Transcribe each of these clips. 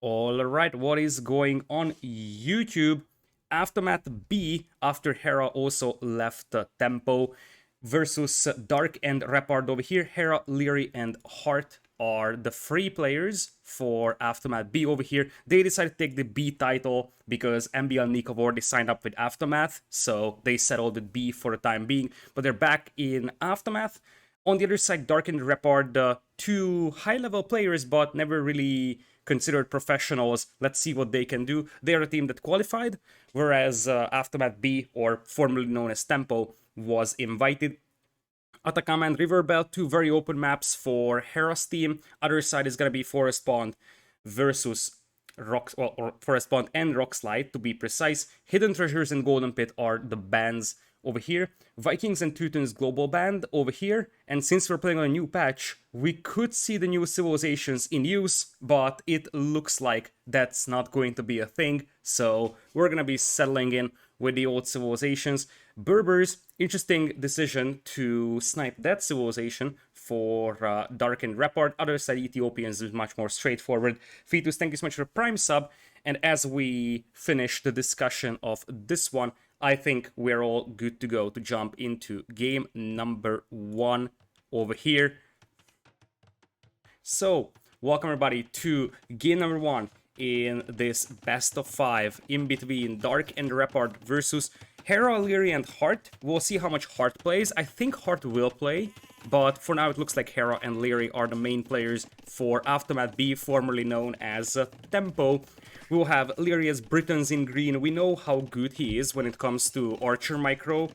Alright, what is going on YouTube? Aftermath B, after Hera also left Tempo, versus Dark+Repard over here. Hera+Liereyy and Heart are the free players for Aftermath B over here. They decided to take the B title because MBL Nikov already signed up with Aftermath, so they settled with B for the time being, but they're back in Aftermath. On the other side, Dark+Repard, two high-level players, but never really considered professionals. Let's see what they can do. They are a team that qualified, whereas Aftermath B, or formerly known as Tempo, was invited. Atacama and Riverbelt, two very open maps for Hera's team. Other side is going to be Forest Pond versus or Forest Pond and Rockslide, to be precise. Hidden Treasures and Golden Pit are the bans over here. Vikings and Teutons global band over here. And since we're playing on a new patch, we could see the new civilizations in use, but it looks like that's not going to be a thing. So we're going to be settling in with the old civilizations. Berbers, interesting decision to snipe that civilization for Dark+Repard. Other side, Ethiopians is much more straightforward. Fetus, thank you so much for Prime sub. And as we finish the discussion of this one, I think we're all good to go to jump into game number 1 over here. So, welcome everybody to game number 1 in this best of 5 in between Dark+Repard versus Hera+Liereyy and Heart. We'll see how much Heart plays. I think Heart will play, but for now it looks like Hera and Liereyy are the main players for Aftermath B, formerly known as Tempo. We'll have Liereyy as Britons in green. We know how good he is when it comes to Archer Micro.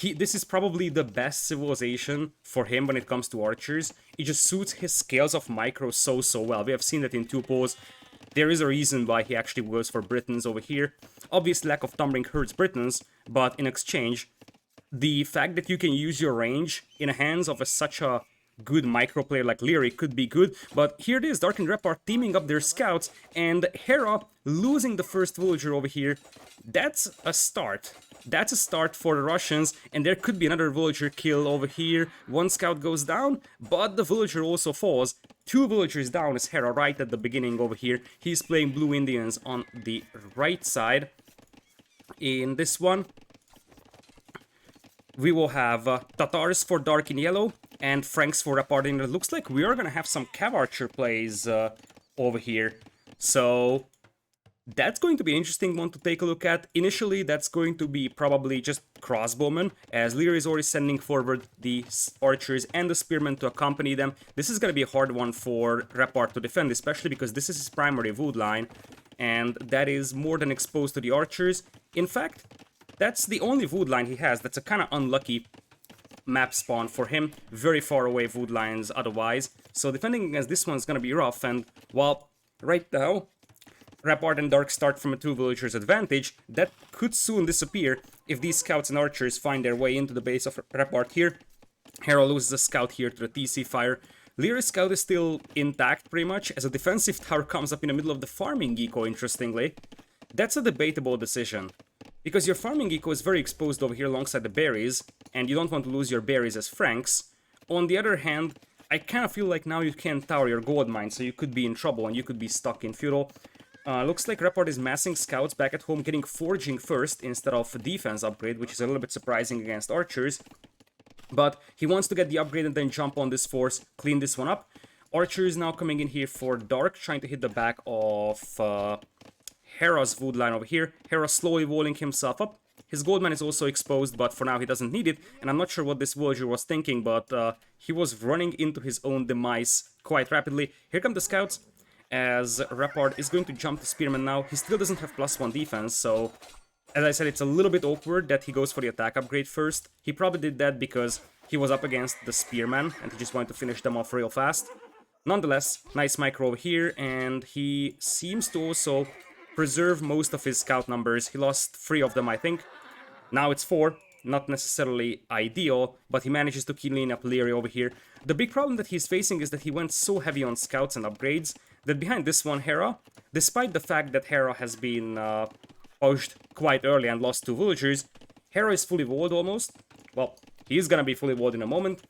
This is probably the best civilization for him when it comes to archers. It just suits his scales of Micro so well. We have seen that in 2 polls. There is a reason why he actually goes for Britons over here. Obvious lack of Tumbling hurts Britons, but in exchange, the fact that you can use your range in the hands of such a good micro player like Liereyy could be good, but here it is, Dark+Repard teaming up their scouts, and Hera losing the first villager over here. That's a start. That's a start for the Russians, and there could be another villager kill over here. 1 scout goes down, but the villager also falls. 2 villagers down is Hera right at the beginning over here. He's playing Blue Indians on the right side. In this one, we will have Tatars for Dark in yellow and Franks for Repard in. It looks like we are going to have some Cav Archer plays over here. So that's going to be an interesting one to take a look at. Initially, that's going to be probably just crossbowmen, as Liereyy is already sending forward the archers and the spearmen to accompany them. This is going to be a hard one for Repard to defend, especially because this is his primary wood line, and that is more than exposed to the archers. In fact, that's the only wood line he has. That's a kind of unlucky map spawn for him. Very far away wood lines otherwise. So defending against this one's gonna be rough, and while right now Repard and Dark start from a 2 villagers advantage, that could soon disappear if these scouts and archers find their way into the base of Repard here. Hera loses a scout here to the TC fire. Lierey's scout is still intact pretty much, as a defensive tower comes up in the middle of the farming eco, interestingly. That's a debatable decision, because your farming eco is very exposed over here alongside the berries, and you don't want to lose your berries as Franks. On the other hand, I kind of feel like now you can't tower your gold mine, so you could be in trouble and you could be stuck in feudal. Looks like Repard is massing scouts back at home, getting forging first instead of a defense upgrade, which is a little bit surprising against archers. But he wants to get the upgrade and then jump on this force, clean this one up. Archer is now coming in here for Dark, trying to hit the back of Hera's wood line over here. Hera slowly walling himself up. His goldman is also exposed, but for now he doesn't need it. And I'm not sure what this villager was thinking, but he was running into his own demise quite rapidly. Here come the scouts, as Repard is going to jump the spearman now. He still doesn't have +1 defense, so as I said, it's a little bit awkward that he goes for the attack upgrade first. He probably did that because he was up against the spearman and he just wanted to finish them off real fast. Nonetheless, nice micro over here, and he seems to also preserve most of his scout numbers. He lost 3 of them, I think. Now it's 4. Not necessarily ideal, but he manages to clean up Liereyy over here. The big problem that he's facing is that he went so heavy on scouts and upgrades that behind this one, Hera, despite the fact that Hera has been pushed quite early and lost 2 villagers, Hera is fully walled almost. Well, he is gonna be fully walled in a moment.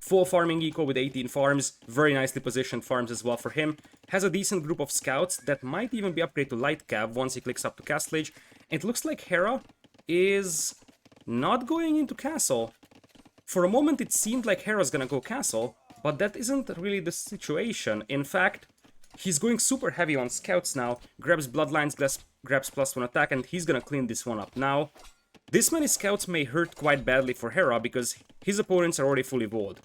Full farming eco with 18 farms, very nicely positioned farms as well for him. Has a decent group of scouts that might even be upgraded to light cav once he clicks up to Castle Age. It looks like Hera is not going into Castle. For a moment it seemed like Hera's gonna go Castle, but that isn't really the situation. In fact, he's going super heavy on scouts now, grabs bloodlines, grabs +1 attack, and he's gonna clean this one up. Now, this many scouts may hurt quite badly for Hera because his opponents are already fully walled.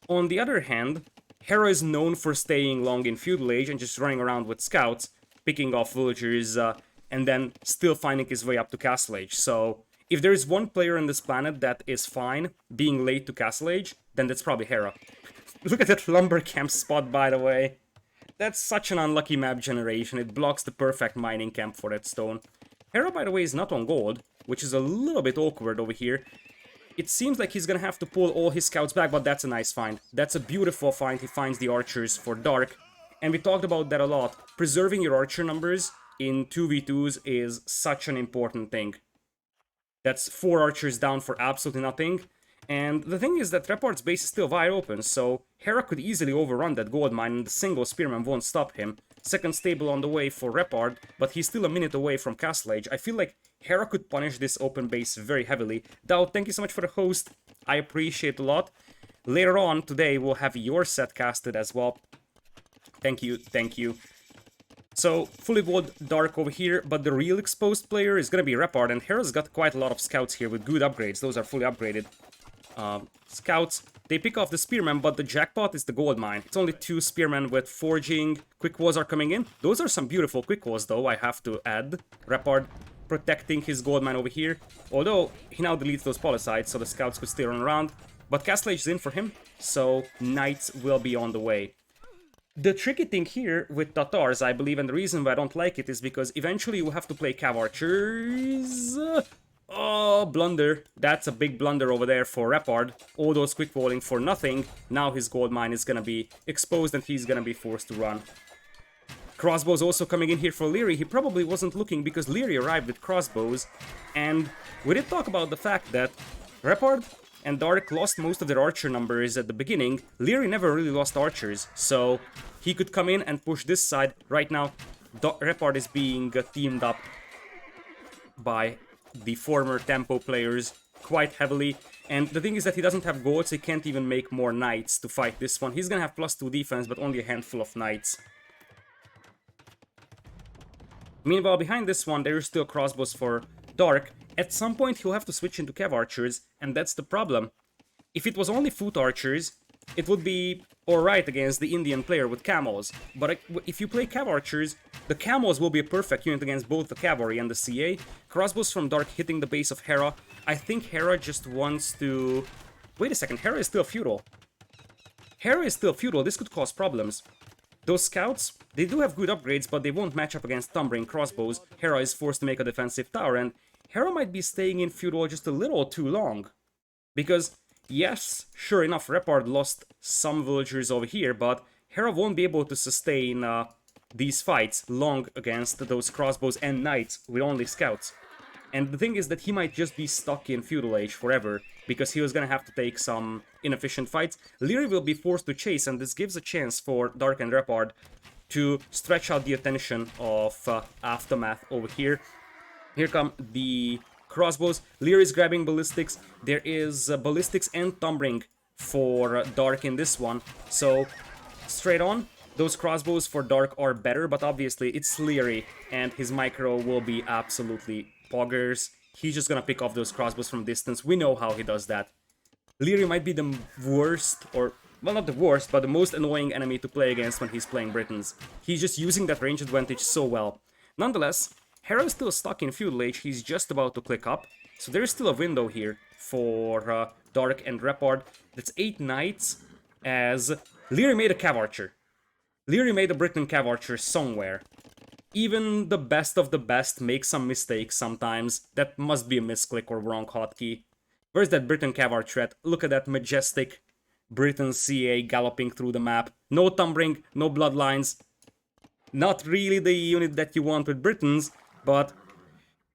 On the other hand, Hera is known for staying long in Feudal Age and just running around with scouts, picking off villagers, and then still finding his way up to Castle Age. So, if there is one player on this planet that is fine being late to Castle Age, then that's probably Hera. Look at that lumber camp spot, by the way. That's such an unlucky map generation. It blocks the perfect mining camp for that stone. Hera, by the way, is not on gold, which is a little bit awkward over here. It seems like he's gonna have to pull all his scouts back, but that's a nice find. That's a beautiful find. He finds the archers for Dark, and we talked about that a lot. Preserving your archer numbers in 2v2s is such an important thing. That's 4 archers down for absolutely nothing. And the thing is that Repard's base is still wide open, so Hera could easily overrun that gold mine and the single spearman won't stop him. Second stable on the way for Repard, but he's still a minute away from Castle Age. I feel like Hera could punish this open base very heavily. Dao, thank you so much for the host. I appreciate it a lot. Later on today, we'll have your set casted as well. Thank you, thank you. So, fully walled Dark over here, but the real exposed player is gonna be Repard, and Hera's got quite a lot of scouts here with good upgrades. Those are fully upgraded. Scouts, they pick off the spearmen, but the jackpot is the gold mine. It's only 2 spearmen with forging. Quick walls are coming in. Those are some beautiful quick walls, though, I have to add. Repard protecting his gold mine over here. Although, he now deletes those policides, so the scouts could still run around. But Castle Age is in for him, so knights will be on the way. The tricky thing here with Tatars, I believe, and the reason why I don't like it is because eventually you have to play Cav Archers. Oh, blunder. That's a big blunder over there for Repard. All those quick walling for nothing. Now his gold mine is gonna be exposed and he's gonna be forced to run. Crossbows also coming in here for Liereyy. He probably wasn't looking because Liereyy arrived with crossbows. And we did talk about the fact that Repard and Dark lost most of their archer numbers at the beginning. Liereyy never really lost archers, so he could come in and push this side. Right now, Repard is being teamed up by the former tempo players quite heavily. And the thing is that he doesn't have gold, so he can't even make more knights to fight this one. He's gonna have +2 defense, but only a handful of knights. Meanwhile, behind this one, there is still crossbows for Dark. At some point, he'll have to switch into Cav Archers, and that's the problem. If it was only foot archers, it would be alright against the Indian player with camels. But if you play Cav Archers, the camels will be a perfect unit against both the cavalry and the CA. Crossbows from Dark hitting the base of Hera. I think Hera just wants to... Wait a second, Hera is still feudal. Hera is still feudal, this could cause problems. Those scouts, they do have good upgrades, but they won't match up against Thumbering crossbows. Hera is forced to make a defensive tower, and Hera might be staying in feudal just a little too long. Because, yes, sure enough, Repard lost some villagers over here, but Hera won't be able to sustain these fights long against those crossbows and knights with only scouts. And the thing is that he might just be stuck in Feudal Age forever, because he was gonna have to take some inefficient fights. Liereyy will be forced to chase, and this gives a chance for Dark and Repard to stretch out the attention of Aftermath over here. Here come the crossbows. Liereyy is grabbing ballistics. There is ballistics and thumbering for Dark in this one. So, straight on, those crossbows for Dark are better, but obviously it's Liereyy, and his micro will be absolutely poggers. He's just gonna pick off those crossbows from distance. We know how he does that. Liereyy might be the worst, or, well, not the worst, but the most annoying enemy to play against when he's playing Britons. He's just using that range advantage so well. Nonetheless, Hera is still stuck in Feudal Age. He's just about to click up, so there is still a window here for Dark and Repard. That's 8 knights, as Liereyy made a Cav Archer. Liereyy made a Briton Cav Archer somewhere. Even the best of the best make some mistakes sometimes. That must be a misclick or wrong hotkey. Where's that Briton Cav Archer at? Look at that majestic Briton CA galloping through the map. No Thumbering, no bloodlines. Not really the unit that you want with Britons, but,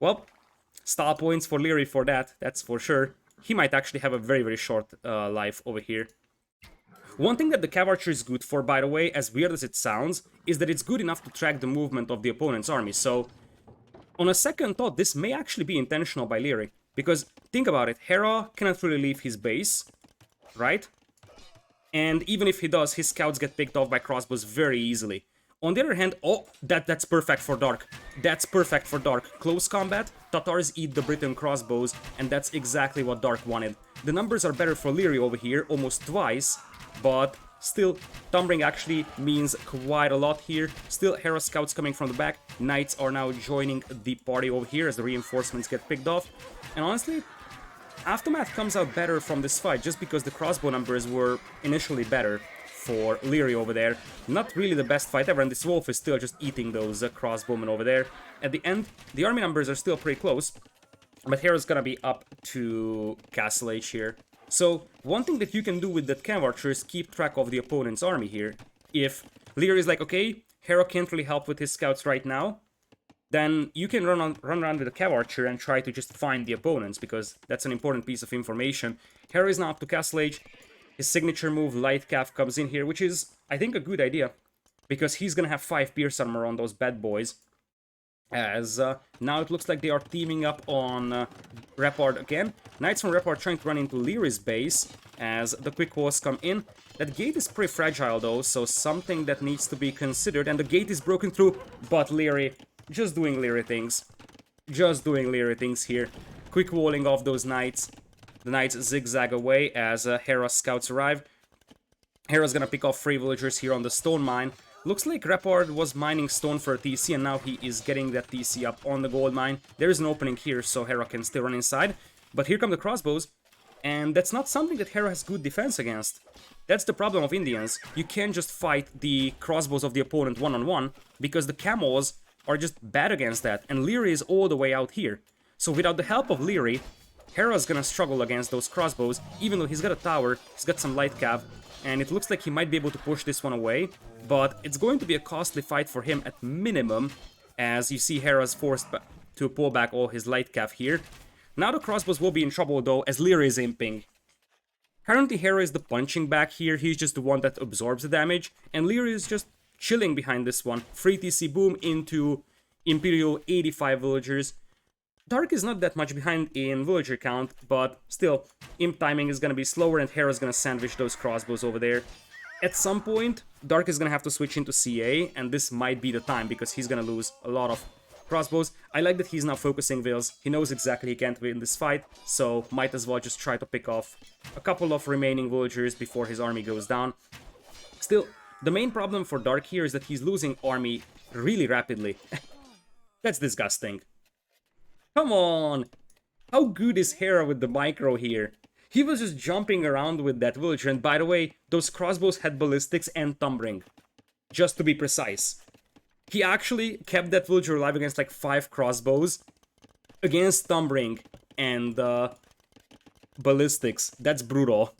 well, star points for Liereyy for that, that's for sure. he might actually have a very, very short life over here. One thing that the Cav Archer is good for, by the way, as weird as it sounds, is that it's good enough to track the movement of the opponent's army. So, on a second thought, this may actually be intentional by Liereyy. Because, think about it, Hera cannot really leave his base, right? And even if he does, his scouts get picked off by crossbows very easily. On the other hand, oh, that's perfect for Dark. That's perfect for Dark. Close combat, Tatars eat the Briton crossbows, and that's exactly what Dark wanted. The numbers are better for Liereyy over here, almost twice, but still, Thumbring actually means quite a lot here. Still, Hera scouts coming from the back. Knights are now joining the party over here as the reinforcements get picked off. And honestly, Aftermath comes out better from this fight just because the crossbow numbers were initially better for Liereyy over there. Not really the best fight ever, and this wolf is still just eating those crossbowmen over there. At the end, the army numbers are still pretty close, but Hera's gonna be up to Castle Age here. So, one thing that you can do with that Cav Archer is keep track of the opponent's army here. If Liereyy is like, okay, Hera can't really help with his scouts right now, then you can run around with a Cav Archer and try to just find the opponents, because that's an important piece of information. Hera is now up to Castle Age. His signature move, Light Cav, comes in here, which is, I think, a good idea, because he's gonna have 5 Pierce Armor on those bad boys. As now it looks like they are teaming up on Repard again. Knights from Repard trying to run into Lierey's base as the quick walls come in. That gate is pretty fragile though, so something that needs to be considered. And the gate is broken through, but Liereyy just doing Liereyy things. Just doing Liereyy things here. Quick walling off those knights. The knights zigzag away as Hera scouts arrive. Hera's gonna pick off 3 villagers here on the stone mine. Looks like Repard was mining stone for a TC, and now he is getting that TC up on the gold mine. There is an opening here, so Hera can still run inside. But here come the crossbows, and that's not something that Hera has good defense against. That's the problem of Indians. You can't just fight the crossbows of the opponent one-on-one, because the camels are just bad against that, and Liereyy is all the way out here. So without the help of Liereyy, Hera's gonna struggle against those crossbows, even though he's got a tower, he's got some light cav, and it looks like he might be able to push this one away, but it's going to be a costly fight for him at minimum, as you see Hera's forced to pull back all his light cav here. Now the crossbows will be in trouble though, as Liereyy is imping. Currently Hera is the punching back here, he's just the one that absorbs the damage, and Liereyy is just chilling behind this one. 3 TC boom into Imperial 85 villagers. Dark is not that much behind in villager count, but still, imp timing is gonna be slower and Hera's gonna sandwich those crossbows over there. At some point, Dark is gonna have to switch into CA, and this might be the time because he's gonna lose a lot of crossbows. I like that he's now focusing vills. He knows exactly he can't win this fight, so might as well just try to pick off a couple of remaining villagers before his army goes down. Still, the main problem for Dark here is that he's losing army really rapidly. That's disgusting. Come on! How good is Hera with the micro here? He was just jumping around with that villager, and by the way, those crossbows had ballistics and thumbring. Just to be precise. He actually kept that villager alive against like 5 crossbows. Against thumbring and ballistics. That's brutal.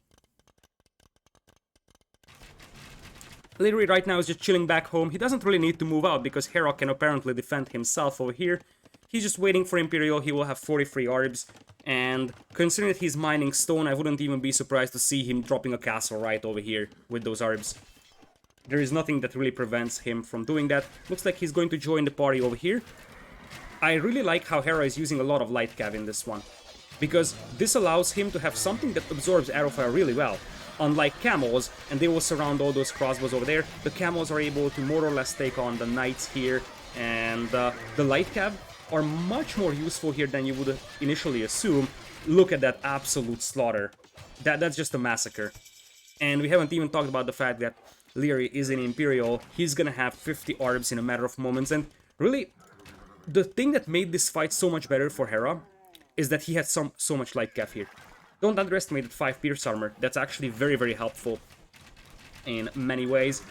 Liereyy right now is just chilling back home. He doesn't really need to move out because Hera can apparently defend himself over here. He's just waiting for Imperial. He will have 43 orbs. And considering that he's mining stone, I wouldn't even be surprised to see him dropping a castle right over here with those orbs. There is nothing that really prevents him from doing that. Looks like he's going to join the party over here. I really like how Hera is using a lot of light cav in this one, because this allows him to have something that absorbs arrow fire really well. Unlike camels, and they will surround all those crossbows over there, the camels are able to more or less take on the knights here, and the light cav are much more useful here than you would initially assume. Look at that absolute slaughter. That's just a massacre. And we haven't even talked about the fact that Liereyy is in Imperial. He's gonna have 50 orbs in a matter of moments, and really, the thing that made this fight so much better for Hera is that he had so much light cav here. Don't underestimate that 5 Pierce Armor. That's actually very, very helpful in many ways.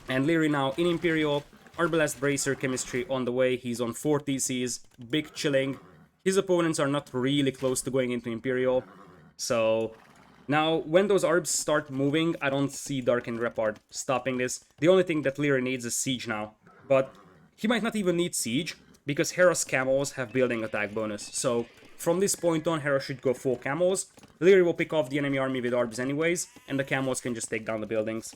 And Liereyy now in Imperial. Arbalest Bracer chemistry on the way. He's on 4 TCs. Big chilling. His opponents are not really close to going into Imperial. So now, when those orbs start moving, I don't see Dark and Repard stopping this. The only thing that Liereyy needs is Siege now. But he might not even need Siege, because Hera's camels have building attack bonus. So From this point on, Hera should go full camos. Leary will pick off the enemy army with orbs anyways, and the camos can just take down the buildings.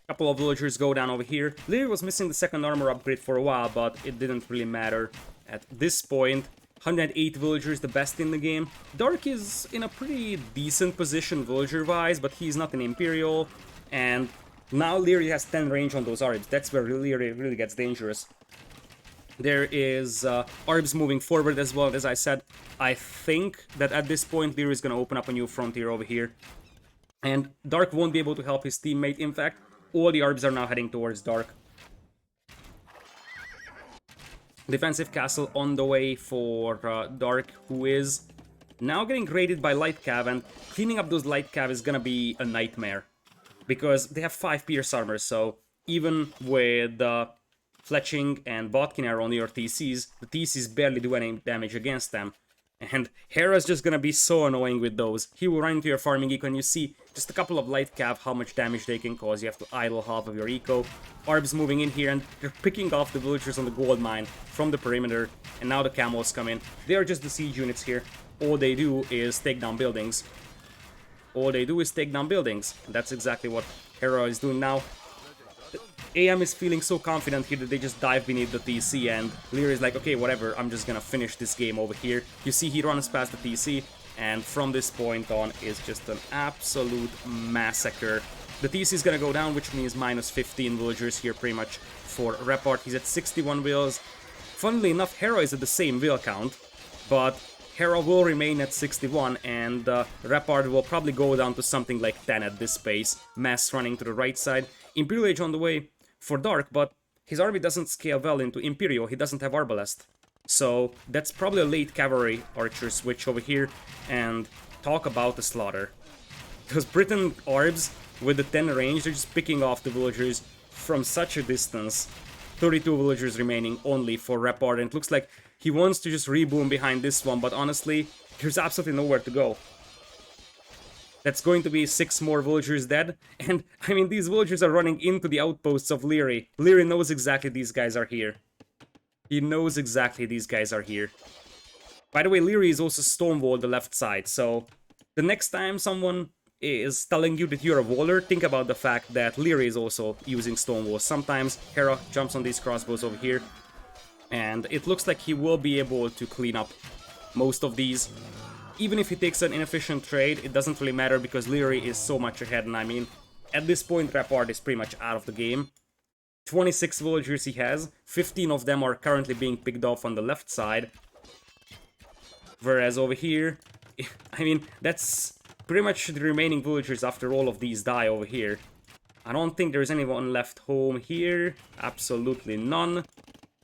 Couple of villagers go down over here. Leary was missing the second armor upgrade for a while, but it didn't really matter at this point. 108 villagers, the best in the game. Dark is in a pretty decent position villager-wise, but he's not an Imperial. And now Leary has 10 range on those Arbs. That's where Leary really gets dangerous. There is Arbs moving forward as well. As I said, I think that at this point Leary is going to open up a new frontier over here. And Dark won't be able to help his teammate. In fact, all the Arbs are now heading towards Dark. Defensive castle on the way for Dark, who is now getting raided by Light Cav, and cleaning up those Light Cav is gonna be a nightmare. Because they have 5 Pierce armor, so even with Fletching and Bodkin arrow on your TCs, the TCs barely do any damage against them. And Hera's just gonna be so annoying with those. He will run into your farming eco, and you see just a couple of Light Cav, how much damage they can cause. You have to idle half of your eco. Arbs moving in here, and they're picking off the villagers on the gold mine from the perimeter. And now the camos come in. They are just the siege units here. All they do is take down buildings. All they do is take down buildings. And that's exactly what Hera is doing now. AM is feeling so confident here that they just dive beneath the TC, and Leary is like, okay, whatever, I'm just gonna finish this game over here. You see he runs past the TC, and from this point on is just an absolute massacre. The TC is gonna go down, which means minus 15 villagers here pretty much for Repard. He's at 61 vills. Funnily enough, Hera is at the same vill count, but Hera will remain at 61, and Repard will probably go down to something like 10 at this pace. Mass running to the right side. Imperial Age on the way for Dark, but his army doesn't scale well into Imperial. He doesn't have Arbalest. So that's probably a late cavalry archer switch over here, and talk about the slaughter. Those Britain Arbs with the 10 range, they're just picking off the villagers from such a distance. 32 villagers remaining only for Repard, and it looks like he wants to just reboom behind this one, but honestly, there's absolutely nowhere to go. That's going to be 6 more villagers dead, and I mean, these villagers are running into the outposts of Leary. Leary knows exactly these guys are here. He knows exactly these guys are here. By the way, Leary is also stonewalled the left side, so the next time someone is telling you that you're a waller, think about the fact that Leary is also using stonewalls. Sometimes Hera jumps on these crossbows over here, and it looks like he will be able to clean up most of these. Even if he takes an inefficient trade, it doesn't really matter because Leary is so much ahead, and I mean, at this point Repard is pretty much out of the game. 26 villagers he has, 15 of them are currently being picked off on the left side. Whereas over here, I mean, that's pretty much the remaining villagers after all of these die over here. I don't think there's anyone left home here, absolutely none.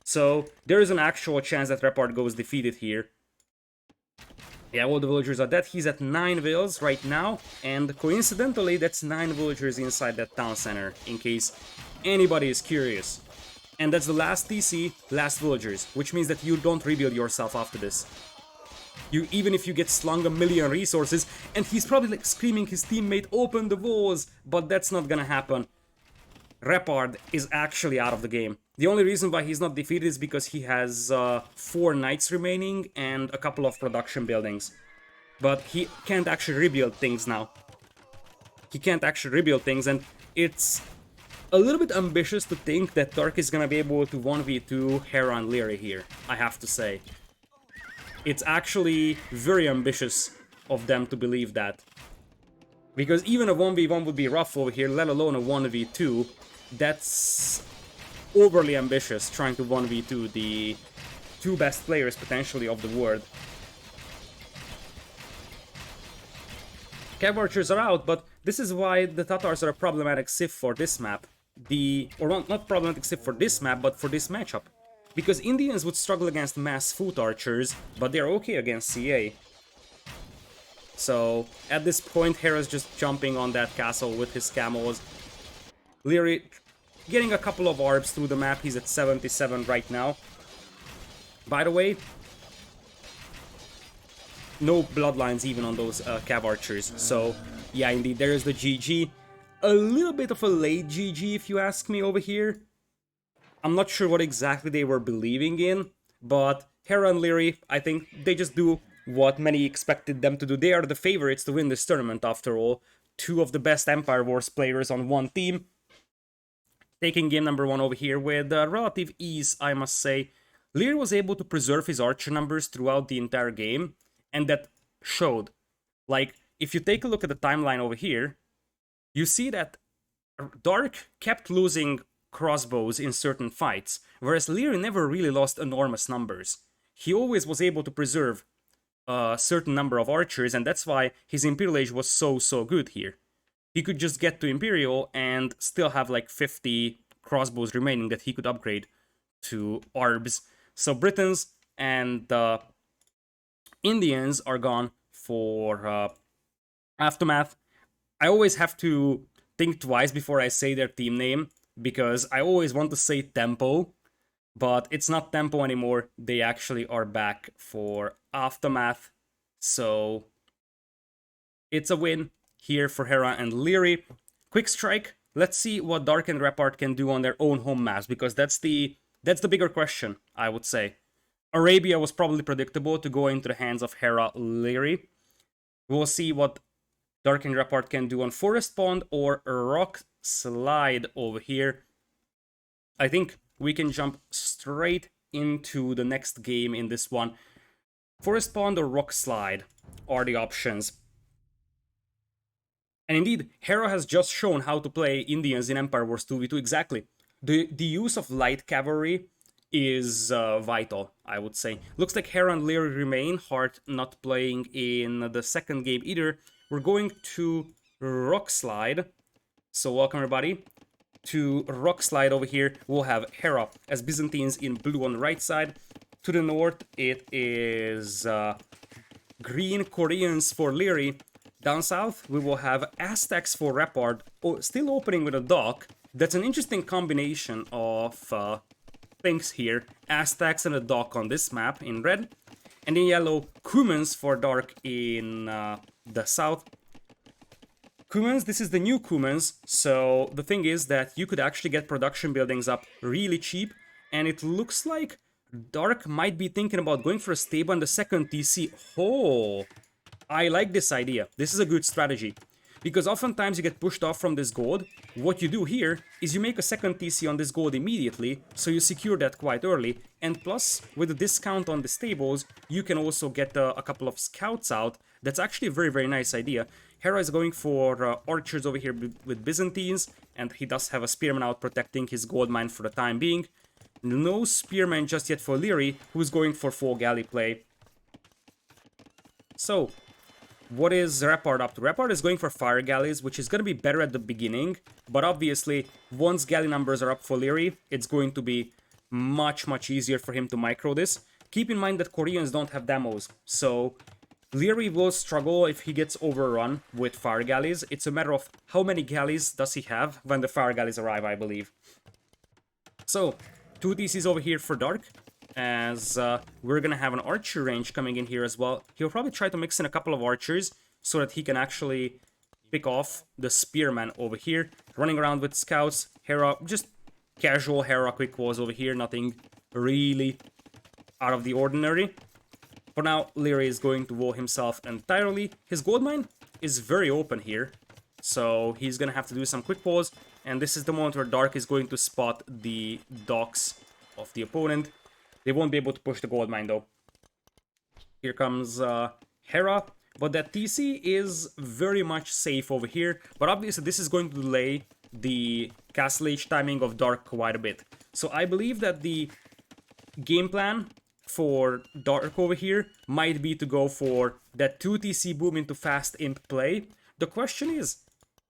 So, there is an actual chance that Repard goes defeated here. Yeah, all the villagers are dead. He's at 9 vills right now, and coincidentally, that's 9 villagers inside that town center, in case anybody is curious. And that's the last TC, last villagers, which means that you don't rebuild yourself after this. Even if you get slung a million resources, and he's probably like screaming his teammate, open the walls, but that's not gonna happen. Repard is actually out of the game. The only reason why he's not defeated is because he has 4 knights remaining and a couple of production buildings. But he can't actually rebuild things now. He can't actually rebuild things, and it's a little bit ambitious to think that Dark is gonna be able to 1v2 Hera and Leary here, I have to say. It's actually very ambitious of them to believe that. Because even a 1v1 would be rough over here, let alone a 1v2. That's overly ambitious, trying to 1v2 the 2 best players potentially of the world. Cav archers are out, but this is why the Tatars are a problematic civ for this map. Not problematic civ for this map, but for this matchup. Because Indians would struggle against mass foot archers, but they're okay against CA. So, at this point, Hera's just jumping on that castle with his camos. Leary getting a couple of orbs through the map. He's at 77 right now. By the way, no bloodlines even on those cav archers. So, yeah, indeed, there's the GG. a little bit of a late GG if you ask me over here. I'm not sure what exactly they were believing in, but Hera+Liereyy, I think they just do what many expected them to do. They are the favorites to win this tournament after all. Two of the best Empire Wars players on one team. Taking game number 1 over here with relative ease, I must say. Liereyy was able to preserve his archer numbers throughout the entire game, and that showed. Like, if you take a look at the timeline over here, you see that Dark kept losing crossbows in certain fights, whereas Liereyy never really lost enormous numbers. He always was able to preserve a certain number of archers, and that's why his Imperial Age was so good here. He could just get to Imperial and still have like 50 crossbows remaining that he could upgrade to Arbs. So Britons and Indians are gone for Aftermath. I always have to think twice before I say their team name, because I always want to say Tempo, but it's not Tempo anymore. They actually are back for Aftermath, so it's a win here for Hera and Liereyy. Quick strike. Let's see what Dark+Repard can do on their own home maps, because that's the bigger question, I would say. Arabia was probably predictable to go into the hands of Hera+Liereyy. We'll see what Dark+Repard can do on Forest Pond or Rock Slide over here. I think we can jump straight into the next game in this one. Forest Pond or Rock Slide are the options. And indeed, Hera has just shown how to play Indians in Empire Wars 2v2 exactly. The use of light cavalry is vital, I would say. Looks like Hera and Liereyy remain, Hart not playing in the second game either. We're going to Rock Slide. So welcome everybody to Rock Slide over here. We'll have Hera as Byzantines in blue on the right side. To the north it is green Koreans for Liereyy. Down south we will have Aztecs for Repard, still opening with a dock. That's an interesting combination of things here. Aztecs and a dock on this map in red. And in yellow, Cumans for Dark in the south. Cumans, this is the new Cumans, so the thing is that you could actually get production buildings up really cheap, and it looks like Dark might be thinking about going for a stable on the second TC. Oh, I like this idea. This is a good strategy. Because oftentimes you get pushed off from this gold. What you do here is you make a second TC on this gold immediately, so you secure that quite early. And plus, with the discount on the stables, you can also get a couple of scouts out. That's actually a very nice idea. Hera is going for archers over here with Byzantines, and he does have a spearman out protecting his gold mine for the time being. No spearman just yet for Liereyy, who's going for full galley play. So, what is Repard up to? Repard is going for fire galleys, which is going to be better at the beginning, but obviously, once galley numbers are up for Liereyy, it's going to be much easier for him to micro this. Keep in mind that Koreans don't have demos, so Liereyy will struggle if he gets overrun with fire galleys. It's a matter of how many galleys does he have when the fire galleys arrive, I believe. So, 2 TCs over here for Dark, as we're gonna have an archer range coming in here as well. He'll probably try to mix in a couple of archers so that he can actually pick off the spearman over here. Running around with scouts, Hera, just casual Hera quick walls over here, nothing really out of the ordinary. For now, Liereyy is going to wall himself entirely. His gold mine is very open here, so he's gonna have to do some quick walls, and this is the moment where Dark is going to spot the docks of the opponent. They won't be able to push the gold mine though. Here comes Hera, but that TC is very much safe over here. But obviously this is going to delay the castle age timing of Dark quite a bit. So I believe that the game plan for Dark over here might be to go for that 2 TC boom into fast imp play. The question is,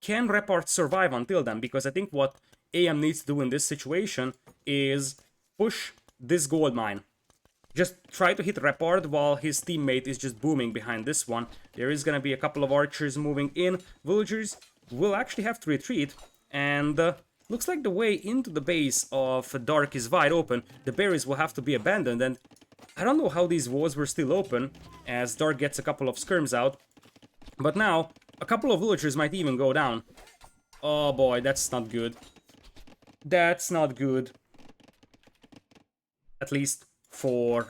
can Repard survive until then? Because I think what AM needs to do in this situation is push this gold mine. Just try to hit Repard while his teammate is just booming behind this one. There is gonna be a couple of archers moving in. Villagers will actually have to retreat, and looks like the way into the base of Dark is wide open. The berries will have to be abandoned, and I don't know how these walls were still open, as Dark gets a couple of skirms out. But now, a couple of villagers might even go down. Oh boy, that's not good. That's not good. At least for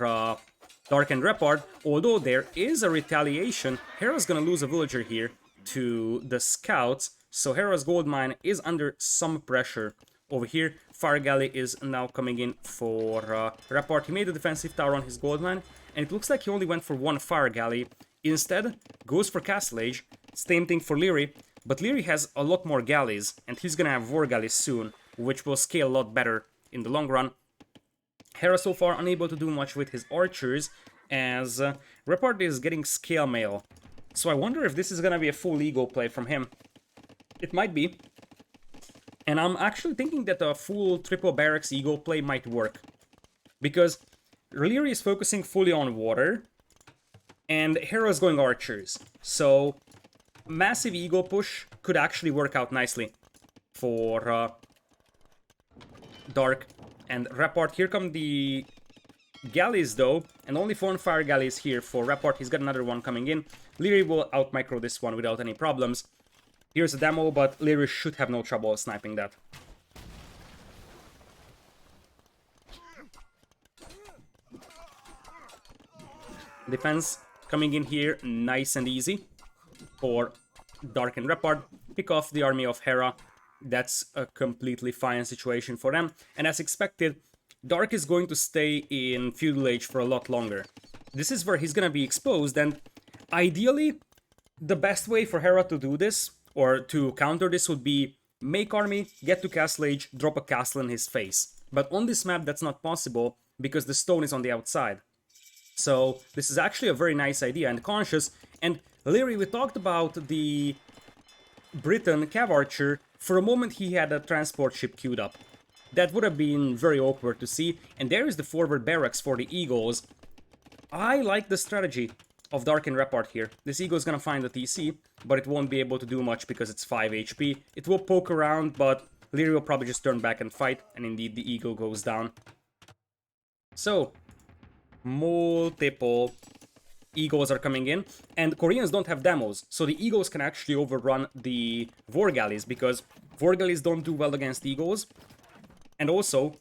Dark+Repard. Although there is a retaliation, Hera's gonna lose a villager here to the scouts. So Hera's gold mine is under some pressure over here. Fire Galley is now coming in for Repard. He made a defensive tower on his gold mine, and it looks like he only went for one Fire Galley. Instead, goes for Castle Age. Same thing for Liereyy, but Liereyy has a lot more galleys, and he's gonna have War Galleys soon, which will scale a lot better in the long run. Hera so far unable to do much with his archers, as Repard is getting scale mail. So I wonder if this is gonna be a full ego play from him. It might be. And I'm actually thinking that a full triple barracks ego play might work. Because Liereyy is focusing fully on water, and Hera is going archers. So massive ego push could actually work out nicely for Dark+Repard. Here come the galleys though, and only 4 fire galleys here for Repard. He's got another one coming in. Liereyy will out-micro this one without any problems. Here's a demo, but Liereyy should have no trouble sniping that. Defense coming in here, nice and easy for Dark+Repard. Pick off the army of Hera. That's a completely fine situation for them. And as expected, Dark is going to stay in Feudal Age for a lot longer. This is where he's gonna be exposed, and ideally, the best way for Hera to do this, or to counter this, would be make army, get to Castle Age, drop a castle in his face. But on this map, that's not possible, because the stone is on the outside. So this is actually a very nice idea and conscious. And Liereyy, we talked about the Briton Cav Archer. For a moment he had a transport ship queued up. That would have been very awkward to see. And there is the forward barracks for the Eagles. I like the strategy of Dark+Repard here. This Eagle is gonna find the TC, but it won't be able to do much because it's 5 HP. It will poke around, but Liereyy will probably just turn back and fight, and indeed the Eagle goes down. So multiple Eagles are coming in, and Koreans don't have demos, so the Eagles can actually overrun the War Galleys, because War Galleys don't do well against Eagles, and also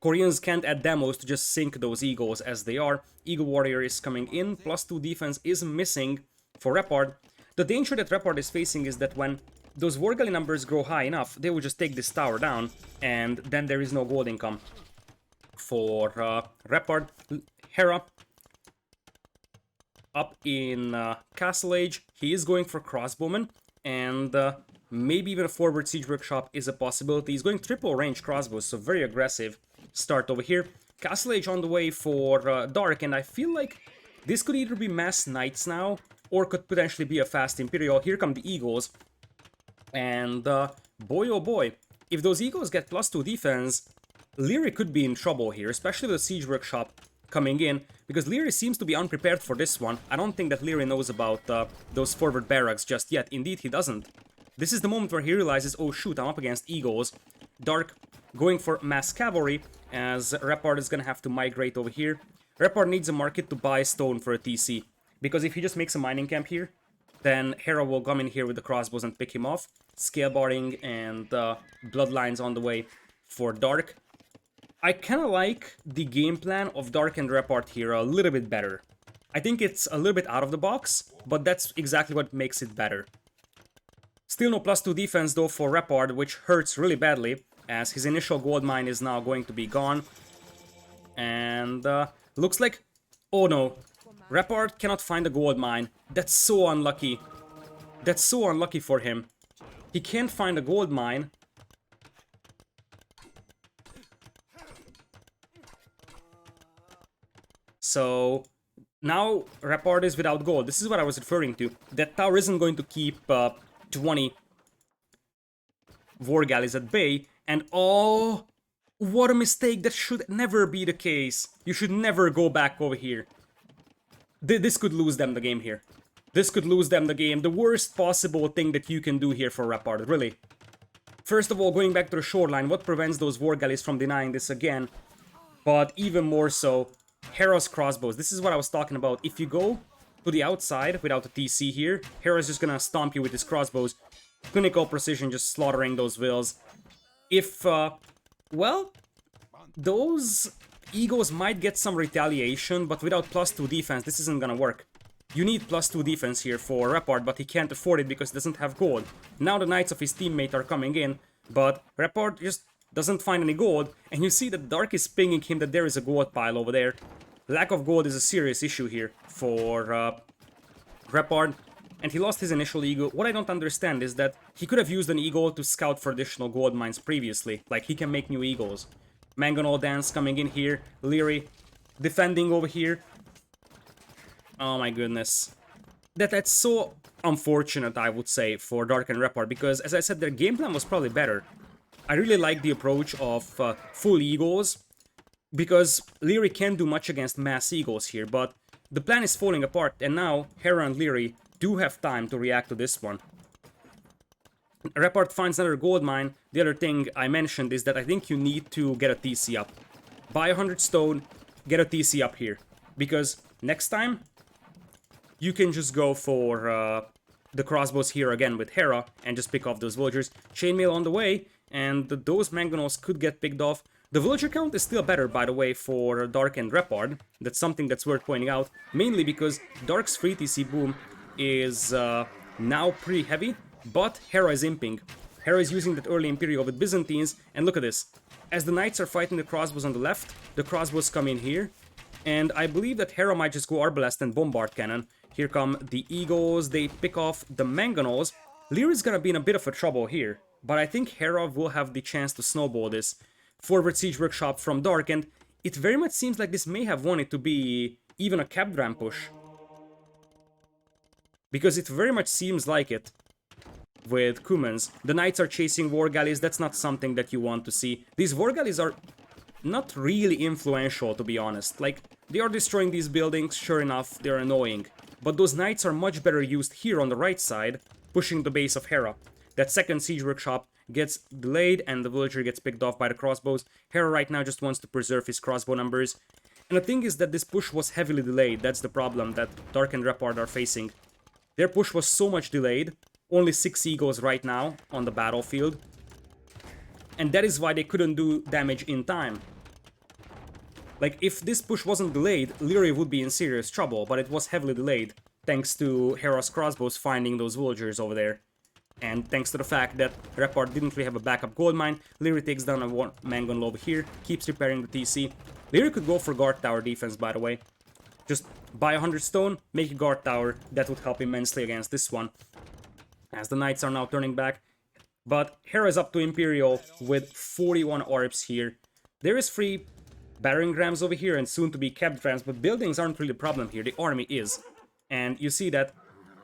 Koreans can't add demos to just sink those Eagles as they are. Eagle Warrior is coming in, +2 defense is missing for Repard. The danger that Repard is facing is that when those War Galley numbers grow high enough, they will just take this tower down, and then there is no gold income for Repard. Hera up in Castle Age. He is going for crossbowmen, and maybe even a forward siege workshop is a possibility. He's going triple range crossbows, so very aggressive start over here. Castle Age on the way for Dark, and I feel like this could either be mass knights now, or could potentially be a fast Imperial. Here come the Eagles, and boy oh boy, if those Eagles get +2 defense, Liereyy could be in trouble here, especially with the siege workshop coming in, because Liereyy seems to be unprepared for this one. I don't think that Liereyy knows about those forward barracks just yet. Indeed, he doesn't. This is the moment where he realizes, oh shoot, I'm up against Eagles. Dark going for mass cavalry, as Repard is gonna have to migrate over here. Repard needs a market to buy stone for a TC, because if he just makes a mining camp here, then Hera will come in here with the crossbows and pick him off. Scale barring and bloodlines on the way for Dark. I kinda like the game plan of Dark+Repard here a little bit better. I think it's a little bit out of the box, but that's exactly what makes it better. Still no +2 defense though for Repard, which hurts really badly, as his initial gold mine is now going to be gone. And looks like... oh no, Repard cannot find a gold mine. That's so unlucky. That's so unlucky for him. He can't find a gold mine. So now Repard is without gold. This is what I was referring to. That tower isn't going to keep 20 War Galleys at bay. And oh, what a mistake. That should never be the case. You should never go back over here. This could lose them the game here. This could lose them the game. The worst possible thing that you can do here for Repard, really. First of all, going back to the shoreline, what prevents those War Galleys from denying this again? But even more so, Hera's crossbows. This is what I was talking about. If you go to the outside without a TC here, Hera's just gonna stomp you with his crossbows. Clinical precision, just slaughtering those wills. If, well, those egos might get some retaliation, but without +2 defense, this isn't gonna work. You need +2 defense here for Repard, but he can't afford it because he doesn't have gold. Now the knights of his teammate are coming in, but Repard just doesn't find any gold, and you see that Dark is pinging him that there is a gold pile over there. Lack of gold is a serious issue here for Repard, and he lost his initial eagle. What I don't understand is that he could have used an eagle to scout for additional gold mines previously, like he can make new eagles. Mangonel Dance coming in here, Liereyy defending over here. Oh my goodness. That's so unfortunate, I would say, for Dark and Repard, because as I said, their game plan was probably better. I really like the approach of full eagles, because Liereyy can't do much against mass eagles here, but the plan is falling apart, and now Hera and Liereyy do have time to react to this one. Repard finds another gold mine. The other thing I mentioned is that I think you need to get a TC up. Buy 100 stone, get a TC up here, because next time you can just go for the crossbows here again with Hera and just pick off those villagers. Chainmail on the way, and those mangonels could get picked off. The villager count is still better, by the way, for Dark and Repard. That's something that's worth pointing out, mainly because Dark's free TC boom is now pretty heavy, but Hera is imping. Hera is using that early Imperial with Byzantines, and look at this. As the knights are fighting the crossbows on the left, the crossbows come in here, and I believe that Hera might just go Arbalest and Bombard Cannon. Here come the Eagles, they pick off the Mangonels. Lierey's gonna be in a bit of a trouble here, but I think Hera will have the chance to snowball this. Forward Siege Workshop from Dark, and it very much seems like this may have wanted to be even a capped ram push. Because it very much seems like it with Cumans. The knights are chasing war galleys, that's not something that you want to see. These war galleys are not really influential, to be honest. Like, they are destroying these buildings, sure enough, they're annoying. But those knights are much better used here on the right side, pushing the base of Hera. That second siege workshop gets delayed and the villager gets picked off by the crossbows. Hera right now just wants to preserve his crossbow numbers. And the thing is that this push was heavily delayed. That's the problem that Dark and Repard are facing. Their push was so much delayed. Only 6 eagles right now on the battlefield. And that is why they couldn't do damage in time. Like, if this push wasn't delayed, Liereyy would be in serious trouble, but it was heavily delayed, thanks to Hera's crossbows finding those villagers over there. And thanks to the fact that Repard didn't really have a backup gold mine, Liereyy takes down a Mangonel over here, keeps repairing the TC. Liereyy could go for guard tower defense, by the way. Just buy 100 stone, make a guard tower, that would help immensely against this one. As the knights are now turning back. But Hera is up to Imperial with 41 orbs here. There is free battering rams over here and soon to be capped rams, but buildings aren't really the problem here, the army is. And you see that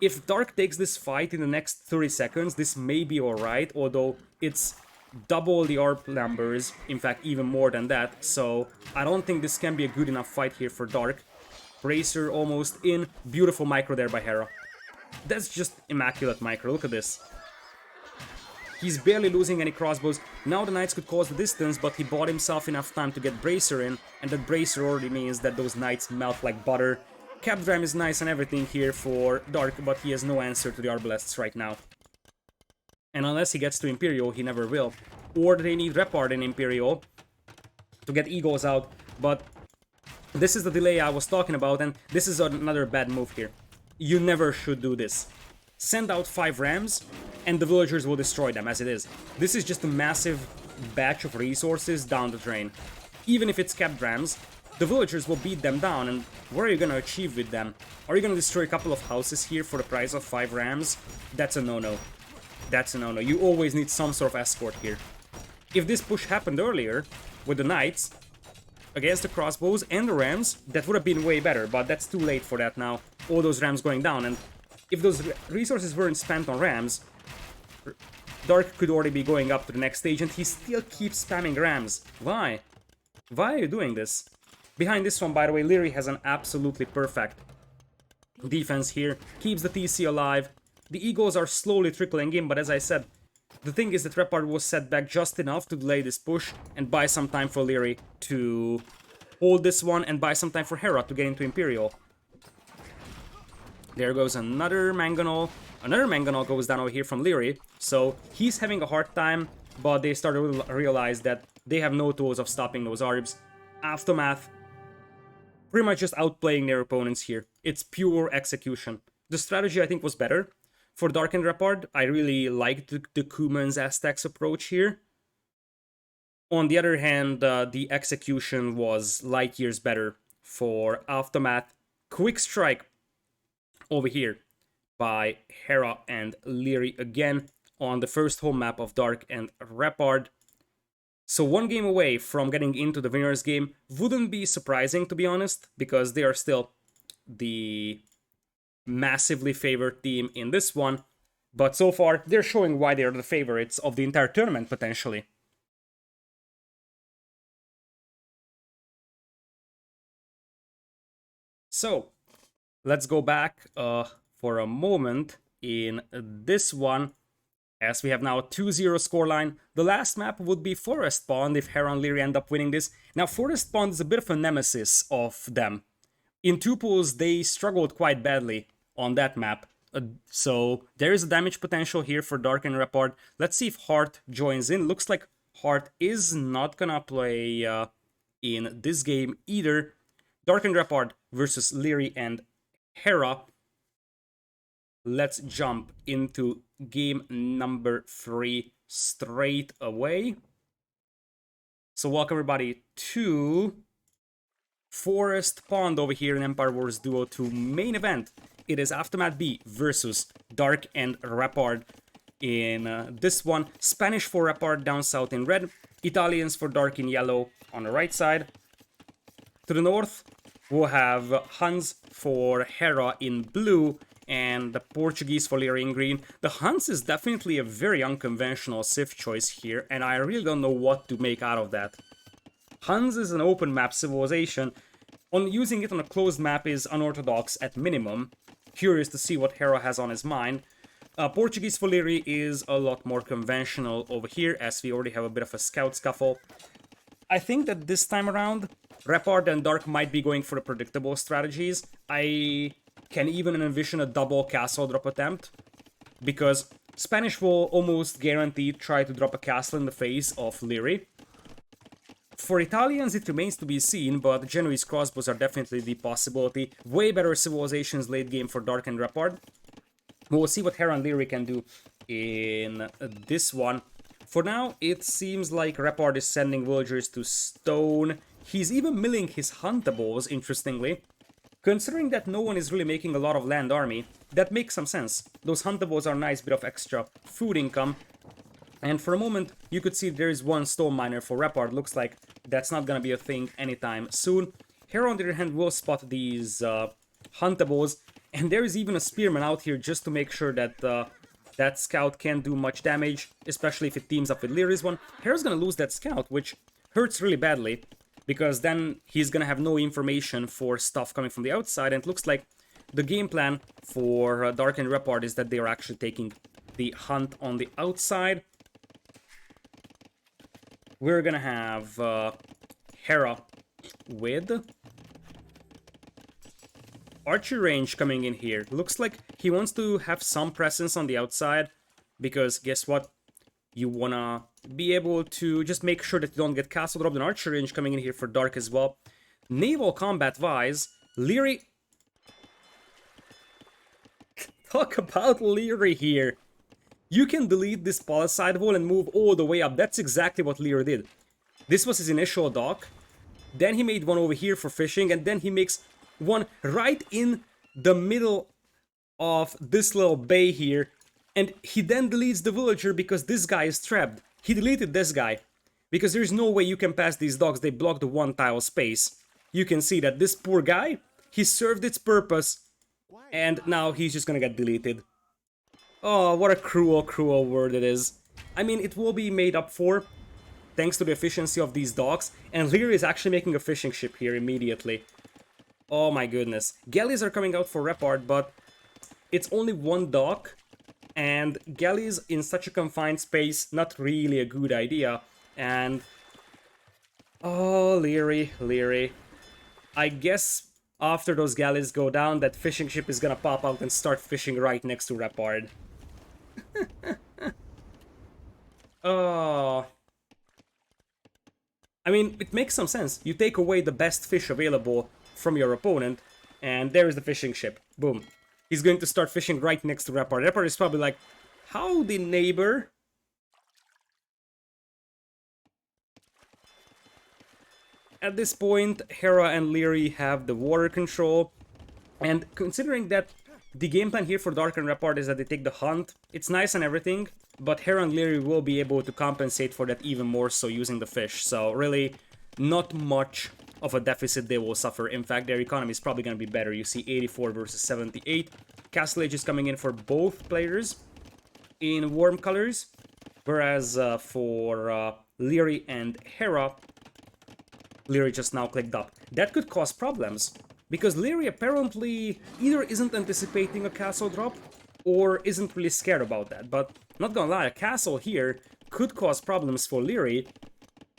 if Dark takes this fight in the next 30 seconds, this may be alright, although it's double the orb numbers, in fact even more than that, so I don't think this can be a good enough fight here for Dark. Bracer almost in, beautiful micro there by Hera. That's just immaculate micro, look at this. He's barely losing any crossbows. Now the knights could close the distance, but he bought himself enough time to get Bracer in, and that Bracer already means that those knights melt like butter. Capped ram is nice and everything here for Dark, but he has no answer to the Arbalests right now. And unless he gets to Imperial, he never will. Or they need Repard in Imperial to get Eagles out, but this is the delay I was talking about, and this is another bad move here. You never should do this. Send out 5 rams, and the villagers will destroy them as it is. This is just a massive batch of resources down the drain. Even if it's capped rams, the villagers will beat them down, and what are you gonna achieve with them? Are you gonna destroy a couple of houses here for the price of 5 rams? That's a no-no. That's a no-no. You always need some sort of escort here. If this push happened earlier, with the knights, against the crossbows and the rams, that would have been way better, but that's too late for that now. All those rams going down, and if those resources weren't spent on rams, Dark could already be going up to the next stage, and he still keeps spamming rams. Why? Why are you doing this? Behind this one, by the way, Liereyy has an absolutely perfect defense here. Keeps the TC alive. The Eagles are slowly trickling in, but as I said, the thing is that Repard was set back just enough to delay this push and buy some time for Liereyy to hold this one and buy some time for Hera to get into Imperial. There goes another mangonel. Another mangonel goes down over here from Liereyy. So he's having a hard time, but they start to realize that they have no tools of stopping those Arbs. Aftermath, pretty much just outplaying their opponents here. It's pure execution. The strategy, I think, was better. For Dark+Repard, I really liked the Kuman's Aztecs approach here. On the other hand, the execution was light years better for Aftermath. Quick strike over here by Hera and Liereyy again on the first home map of Dark+Repard. So one game away from getting into the winners game wouldn't be surprising, to be honest, because they are still the massively favored team in this one. But so far, they're showing why they are the favorites of the entire tournament, potentially. So, let's go back for a moment in this one, as we have now a 2-0 scoreline. The last map would be Forest Pond if Hera and Liereyy end up winning this. Now, Forest Pond is a bit of a nemesis of them. In two pools, they struggled quite badly on that map. So there is a damage potential here for Dark+Repard. Let's see if Heart joins in. Looks like Heart is not gonna play in this game either. Dark+Repard versus Liereyy and Hera. Let's jump into game number 3 straight away. So welcome everybody to Forest Pond over here in Empire Wars Duo 2 main event. It is Aftermath B versus Dark+Repard in this one. Spanish for Repard down south in red. Italians for Dark in yellow on the right side. To the north, we'll have Huns for Hera in blue and the Portuguese for Liereyy in green. The Huns is definitely a very unconventional Civ choice here, and I really don't know what to make out of that. Huns is an open map civilization. Using it on a closed map is unorthodox at minimum. Curious to see what Hera has on his mind. Portuguese for Liereyy is a lot more conventional over here, as we already have a bit of a scout scuffle. I think that this time around, Repard and Dark might be going for the predictable strategies. I can even envision a double castle drop attempt, because Spanish will almost guaranteed try to drop a castle in the face of Liereyy. For Italians, it remains to be seen, but Genoese crossbows are definitely the possibility. Way better civilizations late game for Dark+Repard. We'll see what Hera and Liereyy can do in this one. For now, it seems like Repard is sending villagers to stone. He's even milling his huntables, interestingly. Considering that no one is really making a lot of land army, that makes some sense. Those huntables are a nice bit of extra food income. And for a moment, you could see there is one stone miner for Repard. Looks like that's not gonna be a thing anytime soon. Hera, on the other hand, will spot these huntables. And there is even a spearman out here just to make sure that that scout can't do much damage, especially if it teams up with Lierey's one. Hera's gonna lose that scout, which hurts really badly, because then he's gonna have no information for stuff coming from the outside, and it looks like the game plan for Dark+Repard is that they are actually taking the hunt on the outside. We're gonna have Hera with archery range coming in here. Looks like he wants to have some presence on the outside, because guess what? You wanna be able to just make sure that you don't get castle dropped. An archery range coming in here for Dark as well. Naval combat-wise, Liereyy... Talk about Liereyy here. You can delete this palisade wall and move all the way up. That's exactly what Liereyy did. This was his initial dock. Then he made one over here for fishing, and then he makes one right in the middle of this little bay here. And he then deletes the villager because this guy is trapped. He deleted this guy because there's no way you can pass these docks. They block the one tile space. You can see that this poor guy, he served its purpose, and now he's just gonna get deleted. Oh, what a cruel, cruel word it is. I mean, it will be made up for thanks to the efficiency of these docks, and Liereyy is actually making a fishing ship here immediately. Oh my goodness. Galleys are coming out for Repard, but it's only one dock, and galleys in such a confined space, not really a good idea. And... oh, Liereyy. I guess after those galleys go down, that fishing ship is gonna pop out and start fishing right next to Repard. Oh. I mean, it makes some sense. You take away the best fish available from your opponent, and there is the fishing ship. Boom. He's going to start fishing right next to Repard. Repard is probably like, howdy, neighbor. At this point, Hera and Liereyy have the water control, and considering that the game plan here for Dark+Repard is that they take the hunt, it's nice and everything, but Hera and Liereyy will be able to compensate for that even more so using the fish, so really not much of a deficit they will suffer. In fact, their economy is probably going to be better. You see 84 versus 78. Castle Age is coming in for both players in warm colors, whereas for Liereyy and Hera, Liereyy just now clicked up. That could cause problems, because Liereyy apparently either isn't anticipating a castle drop, or isn't really scared about that. But, not gonna lie, a castle here could cause problems for Liereyy.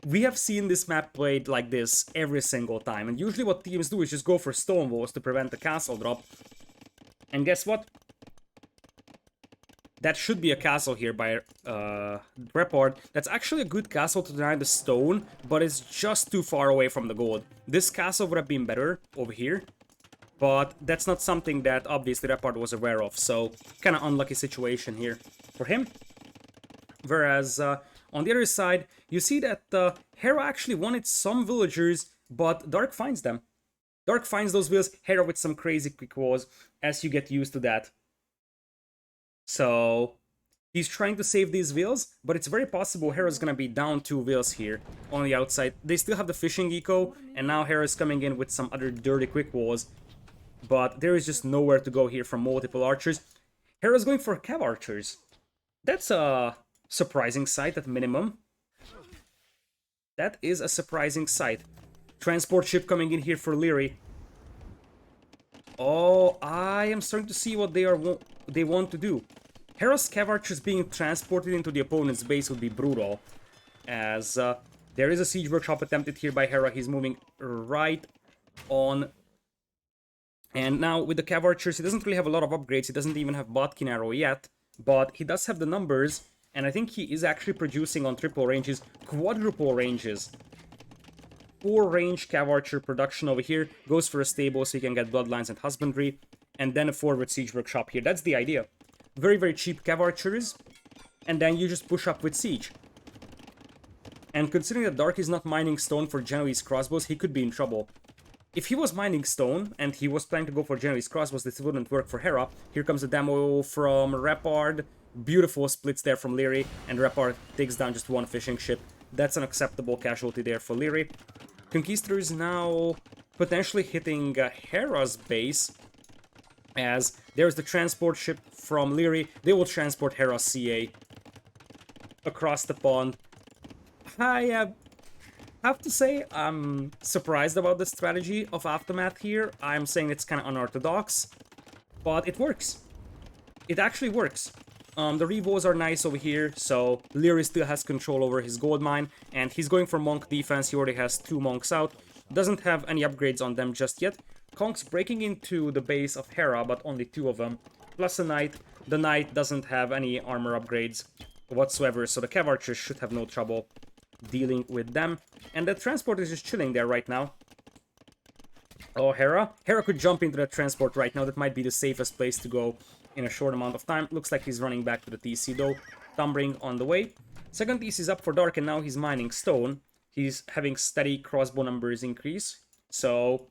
We have seen this map played like this every single time, and usually what teams do is just go for stone walls to prevent the castle drop. And guess what? That should be a castle here by Repard. That's actually a good castle to deny the stone, but it's just too far away from the gold. This castle would have been better over here, but that's not something that obviously Repard was aware of, so kind of unlucky situation here for him. Whereas on the other side, you see that Hera actually wanted some villagers, but Dark finds them. Dark finds those villas, Hera with some crazy quick walls, as you get used to that. So, he's trying to save these villas, but it's very possible Hera's gonna be down 2 villas here on the outside. They still have the fishing eco, and now Hera's coming in with some other dirty quick walls. But there is just nowhere to go here from multiple archers. Hera's going for cav archers. That's a surprising sight at minimum. That is a surprising sight. Transport ship coming in here for Liereyy. Oh, I am starting to see what they want to do. Hera's cav archers being transported into the opponent's base would be brutal, as there is a siege workshop attempted here by Hera. He's moving right on. And now with the cav archers, he doesn't really have a lot of upgrades. He doesn't even have Botkin arrow yet, but he does have the numbers, and I think he is actually producing on triple ranges, quadruple ranges. 4-range cav archer production over here, goes for a stable so you can get bloodlines and husbandry, and then a forward siege workshop here. That's the idea. Very, very cheap cav archers, and then you just push up with siege. And considering that Dark is not mining stone for Genoese crossbows, he could be in trouble. If he was mining stone, and he was planning to go for Genoese crossbows, this wouldn't work for Hera. Here comes a demo from Repard. Beautiful splits there from Liereyy, and Repard takes down just 1 fishing ship. That's an acceptable casualty there for Liereyy. Conquistadors now potentially hitting Hera's base, as there's the transport ship from Liereyy. They will transport Hera's CA across the pond. I have to say I'm surprised about the strategy of Aftermath here. I'm saying it's kind of unorthodox, but it works. It actually works. The revos are nice over here, so Liereyy still has control over his gold mine, and he's going for monk defense. He already has 2 monks out. Doesn't have any upgrades on them just yet. Conks breaking into the base of Hera, but only 2 of them. Plus a knight. The knight doesn't have any armor upgrades whatsoever, so the cav archers should have no trouble dealing with them. And the transport is just chilling there right now. Oh, Hera? Hera could jump into that transport right now. That might be the safest place to go in a short amount of time. Looks like he's running back to the TC though. Thumbring on the way. Second TC is up for Dark, and now he's mining stone. He's having steady crossbow numbers increase. So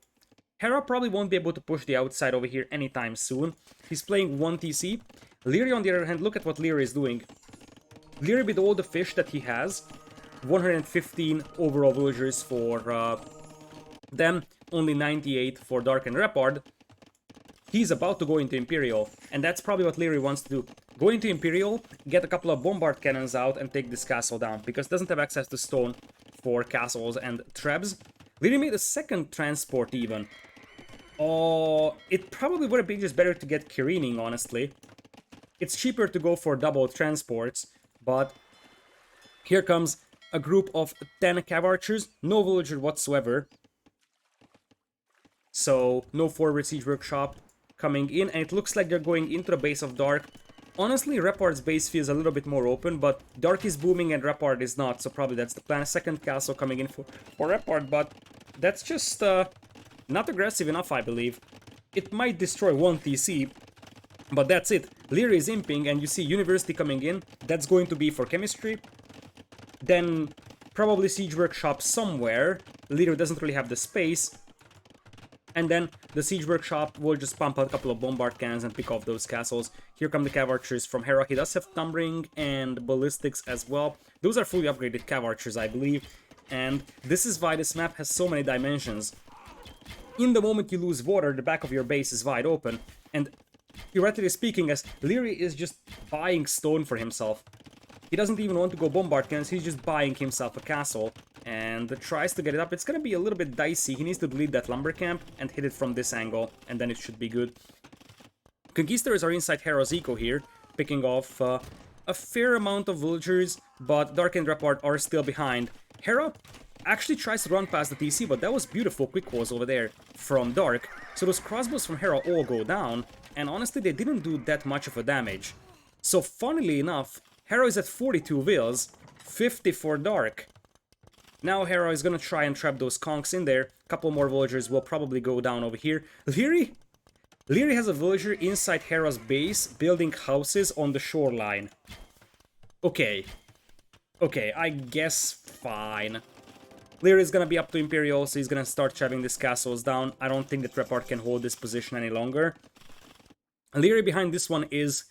Hera probably won't be able to push the outside over here anytime soon. He's playing 1 TC. Liereyy on the other hand, look at what Liereyy is doing. Liereyy with all the fish that he has, 115 overall villagers for them, only 98 for Dark+Repard. He's about to go into Imperial, and that's probably what Liereyy wants to do. Go into Imperial, get a couple of bombard cannons out, and take this castle down, because it doesn't have access to stone for castles and trebs. Liereyy made a second transport even. Oh, it probably would have been just better to get careening, honestly. It's cheaper to go for double transports, but here comes a group of 10 cav archers, no villager whatsoever. So no forward siege workshop coming in, and it looks like they're going into the base of Dark. Honestly, Repard's base feels a little bit more open, but Dark is booming and Repard is not, so probably that's the plan. Second castle coming in for Repard, but that's just not aggressive enough, I believe. It might destroy one TC, but that's it. Liereyy is imping, and you see University coming in. That's going to be for chemistry. Then probably siege workshop somewhere. Liereyy doesn't really have the space. And then the siege workshop will just pump out a couple of bombard cannons and pick off those castles. Here come the cav archers from Hera. He does have numbering and ballistics as well. Those are fully upgraded cav archers, I believe. And this is why this map has so many dimensions. In the moment you lose water, the back of your base is wide open. And theoretically speaking, as Liereyy is just buying stone for himself. He doesn't even want to go bombard cannons, he's just buying himself a castle. And tries to get it up. It's gonna be a little bit dicey. He needs to delete that lumber camp and hit it from this angle, and then it should be good. Conquistadors are inside Hera's eco here, picking off a fair amount of villagers, but Dark and Repard are still behind. Hera actually tries to run past the TC, but that was beautiful quick calls over there from Dark. So those crossbows from Hera all go down, and honestly they didn't do that much of a damage. So funnily enough, Hera is at 42 vills, 50 for Dark. Now Hera is gonna try and trap those conks in there. A couple more villagers will probably go down over here. Liereyy has a villager inside Hera's base, building houses on the shoreline. Okay, I guess fine. Liereyy is gonna be up to Imperial, so he's gonna start trapping these castles down. I don't think that Repard can hold this position any longer. Liereyy behind this one is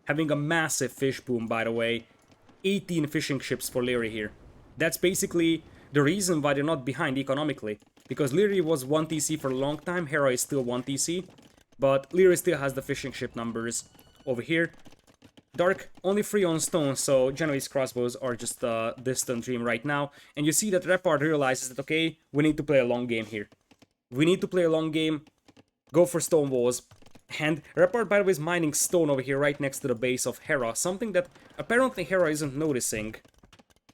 having a massive fish boom, by the way. 18 fishing ships for Liereyy here. That's basically the reason why they're not behind economically. Because Liereyy was 1 TC for a long time, Hera is still 1 TC. But Liereyy still has the fishing ship numbers over here. Dark, only 3 on stone, so Genoese crossbows are just a distant dream right now. And you see that Repard realizes that, okay, we need to play a long game here. We need to play a long game, go for stone walls. And Repard, by the way, is mining stone over here right next to the base of Hera, something that apparently Hera isn't noticing.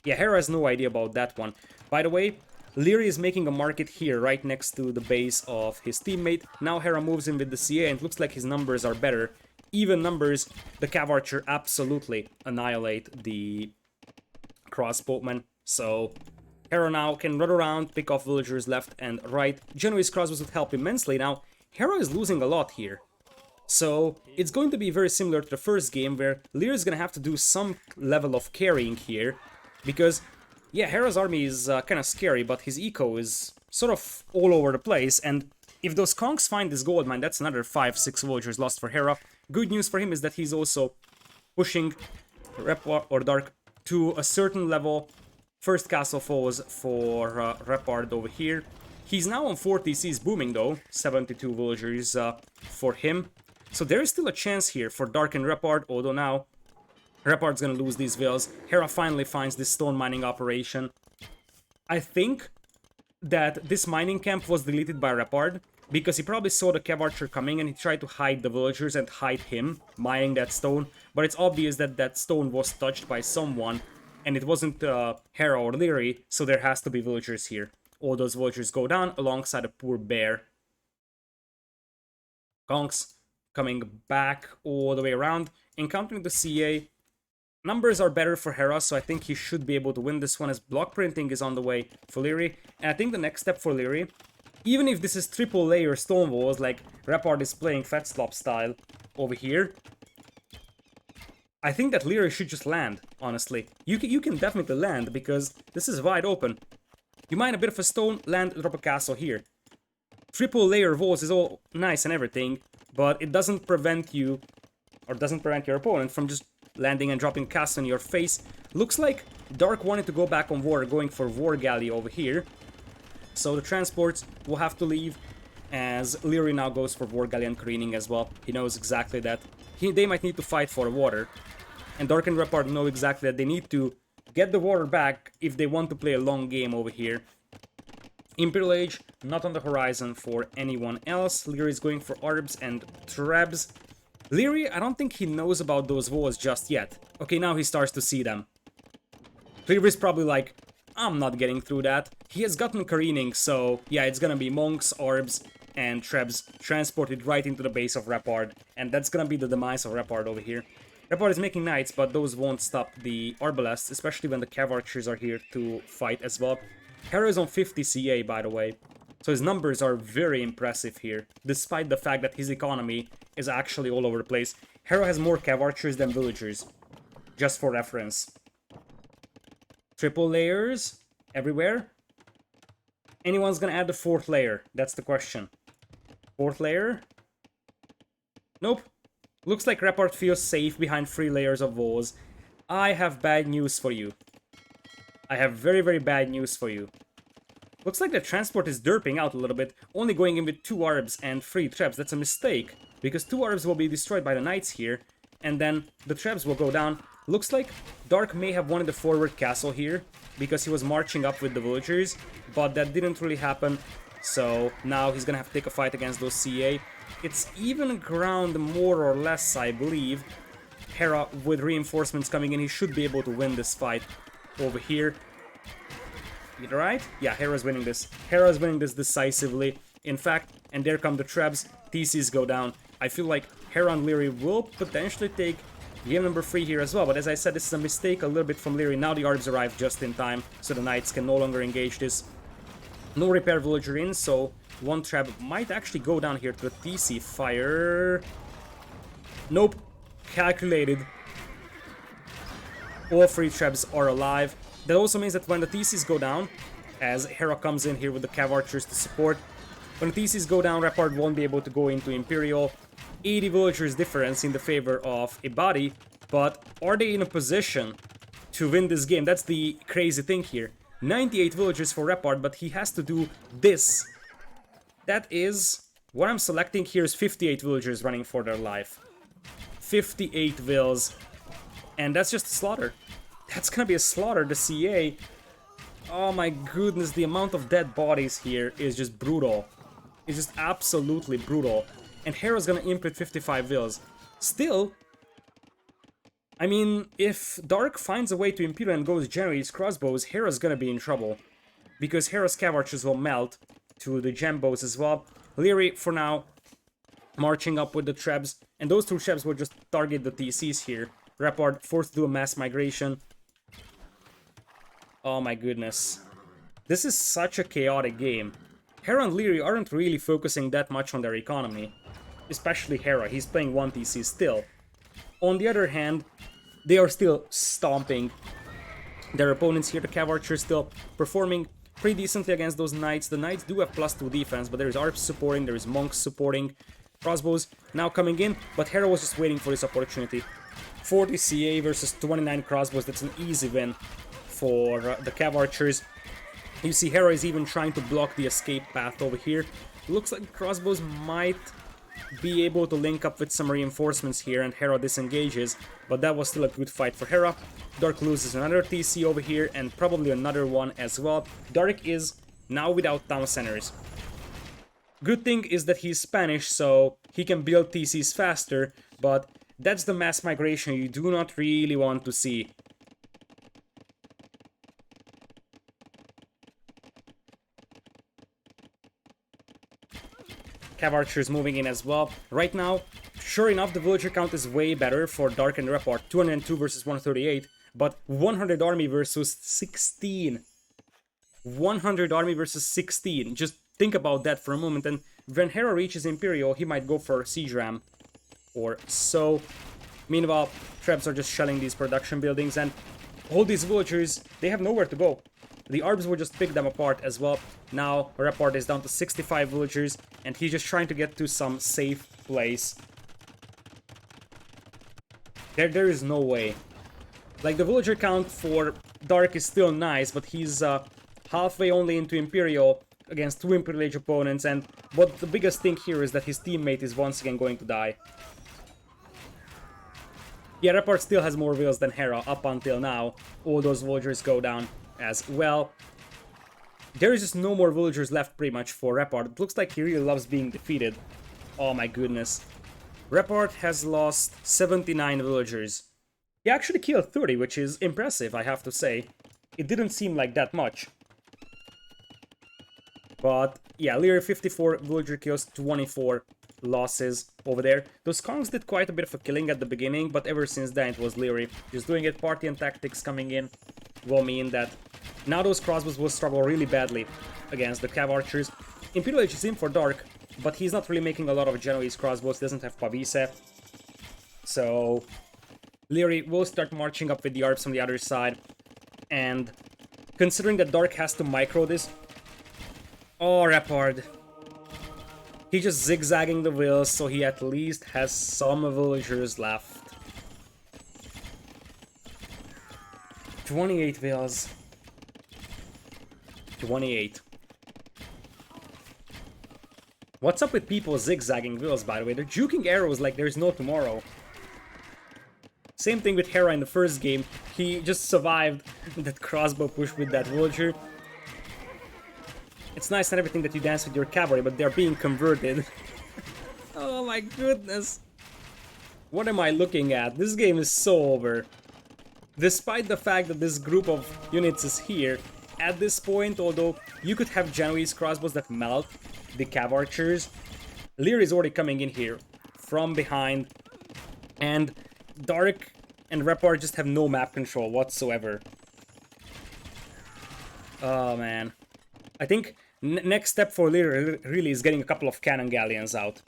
Yeah, Hera has no idea about that one. By the way, Liereyy is making a market here, right next to the base of his teammate. Now Hera moves in with the CA, and it looks like his numbers are better. Even numbers, the cav archer absolutely annihilate the crossbowman. So Hera now can run around, pick off villagers left and right. Genoese crossbows would help immensely. Now, Hera is losing a lot here. So it's going to be very similar to the first game, where Liereyy is going to have to do some level of carrying here. Because, yeah, Hera's army is kind of scary, but his eco is sort of all over the place. And if those conks find this gold mine, that's another 5-6 villagers lost for Hera. Good news for him is that he's also pushing Repard or Dark to a certain level. First castle falls for Repard over here. He's now on 4 TCs booming though, 72 villagers for him. So there is still a chance here for Dark and Repard, although now Repard's gonna lose these vills. Hera finally finds this stone mining operation. I think that this mining camp was deleted by Repard, because he probably saw the cav archer coming and he tried to hide the villagers and hide him mining that stone. But it's obvious that that stone was touched by someone, and it wasn't Hera or Liereyy, so there has to be villagers here. All those villagers go down alongside a poor bear. Conks coming back all the way around, encountering the CA. Numbers are better for Hera, so I think he should be able to win this one, as block printing is on the way for Liereyy. And I think the next step for Liereyy, even if this is triple layer stone walls, like Repard is playing Fat Slop style over here, I think that Liereyy should just land, honestly. You can definitely land, because this is wide open. You mine a bit of a stone, land, drop a castle here. Triple layer walls is all nice and everything, but it doesn't prevent you, or doesn't prevent your opponent from just landing and dropping castle in your face. Looks like Dark wanted to go back on water, going for War Galley over here. So the transports will have to leave, as Liereyy now goes for War Galley and careening as well. He knows exactly that they might need to fight for water. And Dark and Repard know exactly that they need to get the water back if they want to play a long game over here. Imperial Age, not on the horizon for anyone else. Liereyy is going for Arbs and Trebs. Liereyy, I don't think he knows about those walls just yet. Okay, now he starts to see them. Liereyy is probably like, I'm not getting through that. He has gotten careening, so yeah, it's gonna be monks, Arbs, and Trebs transported right into the base of Repard, and that's gonna be the demise of Repard over here. Repard is making knights, but those won't stop the Arbalests, especially when the Cav Archers are here to fight as well. Hera is on 50 CA, by the way, so his numbers are very impressive here, despite the fact that his economy is actually all over the place. Hera has more Cav Archers than villagers, just for reference. Triple layers everywhere. Anyone's gonna add the 4th layer? That's the question. 4th layer? Nope. Looks like Repard feels safe behind 3 layers of walls. I have bad news for you. I have very, very bad news for you. Looks like the transport is derping out a little bit, only going in with 2 Arbs and 3 Trebs. That's a mistake, because 2 Arbs will be destroyed by the Knights here, and then the Trebs will go down. Looks like Dark may have wanted the forward castle here, because he was marching up with the villagers, but that didn't really happen, so now he's gonna have to take a fight against those CA. It's even ground more or less, I believe. Hera, with reinforcements coming in, he should be able to win this fight over here. Right? Yeah, Hera's winning this. Hera's winning this decisively. In fact, and there come the Trebs, TCs go down. I feel like Hera+Liereyy will potentially take game number 3 here as well, but as I said, this is a mistake a little bit from Liereyy. Now the Arbs arrive just in time, so the Knights can no longer engage this. No repair villager in, so one Treb might actually go down here to the TC fire. Nope. Calculated. All 3 Trebs are alive. That also means that when the TCs go down, as Hera comes in here with the Cav Archers to support, when the TCs go down, Repard won't be able to go into Imperial. 80 villagers difference in the favor of Ibadi, but are they in a position to win this game? That's the crazy thing here. 98 villagers for Repard, but he has to do this. That is... what I'm selecting here is 58 villagers running for their life. 58 vills. And that's just a slaughter. That's gonna be a slaughter, the CA. Oh my goodness, the amount of dead bodies here is just brutal. It's just absolutely brutal. And Hera's gonna input 55 vills. Still, I mean, if Dark finds a way to impede and goes Generates crossbows, Hera's gonna be in trouble. Because Hera's Cav Archers will melt to the Gembos as well. Liereyy, for now, marching up with the Trebs. And those 2 Trebs will just target the TCs here. Repard forced to do a mass migration. Oh my goodness. This is such a chaotic game. Hera and Liereyy aren't really focusing that much on their economy. Especially Hera, he's playing 1 TC still. On the other hand, they are still stomping their opponents here. The Cav Archers still performing pretty decently against those Knights. The Knights do have +2 defense, but there is Arps supporting, there is Monks supporting. Crossbows now coming in, but Hera was just waiting for this opportunity. 40 CA versus 29 crossbows, that's an easy win for the Cav Archers. You see Hera is even trying to block the escape path over here. Looks like the crossbows might be able to link up with some reinforcements here, and Hera disengages, but that was still a good fight for Hera. Dark loses another TC over here, and probably another one as well. Dark is now without town centers. Good thing is that he's Spanish, so he can build TCs faster, but that's the mass migration you do not really want to see. Cav Archers moving in as well. Right now, sure enough, the villager count is way better for Dark and Repard. 202 versus 138, but 100 army versus 16. 100 army versus 16. Just think about that for a moment, and when Hera reaches Imperial, he might go for Siege Ram or so. Meanwhile, Trebs are just shelling these production buildings, and all these villagers, they have nowhere to go. The Arbs will just pick them apart as well. Now, Repard is down to 65 villagers, and he's just trying to get to some safe place. There is no way. Like, the villager count for Dark is still nice, but he's halfway only into Imperial against 2 Imperial Age opponents, and what the biggest thing here is that his teammate is once again going to die. Yeah, Repard still has more vills than Hera up until now. All those villagers go down as well. There is just no more villagers left pretty much for Repard. It looks like he really loves being defeated. Oh my goodness. Repard has lost 79 villagers. He actually killed 30, which is impressive, I have to say. It didn't seem like that much. But yeah, Liereyy 54 villager kills, 24 losses over there. Those Kongs did quite a bit of a killing at the beginning, but ever since then it was Liereyy just doing it. Party and tactics coming in will mean that now those crossbows will struggle really badly against the Cav archers. Imperial Age is in for Dark, but he's not really making a lot of Genoese crossbows, doesn't have Pavise. So Liereyy will start marching up with the ARPs from the other side, and considering that Dark has to micro this... Oh, Repard. He's just zigzagging the wheels, so he at least has some villagers left. 28 wheels. 28. What's up with people zigzagging wheels, by the way? They're juking arrows like there's no tomorrow. Same thing with Hera in the first game. He just survived that crossbow push with that villager. It's nice and everything that you dance with your cavalry, but they're being converted. Oh my goodness. What am I looking at? This game is so over. Despite the fact that this group of units is here, at this point, although you could have Genoese crossbows that melt the Cav archers, Liereyy is already coming in here from behind, and Dark and Repard just have no map control whatsoever. Oh man. I think next step for Liereyy really is getting a couple of cannon galleons out.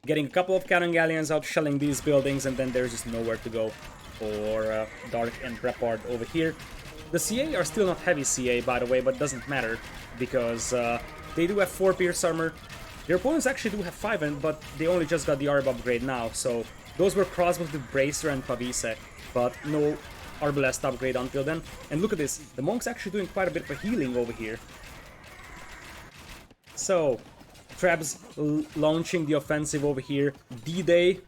Getting a couple of cannon galleons out, shelling these buildings, and then there's just nowhere to go for Dark and Repard over here. The CA are still not heavy CA, by the way, but doesn't matter, because they do have 4 pierce armor. Their opponents actually do have 5, but they only just got the ARB upgrade now, so those were crossbows with Bracer and Pavise, but no Arbalest upgrade until then. And look at this, the monks actually doing quite a bit of a healing over here. So, Trebs launching the offensive over here. D-Day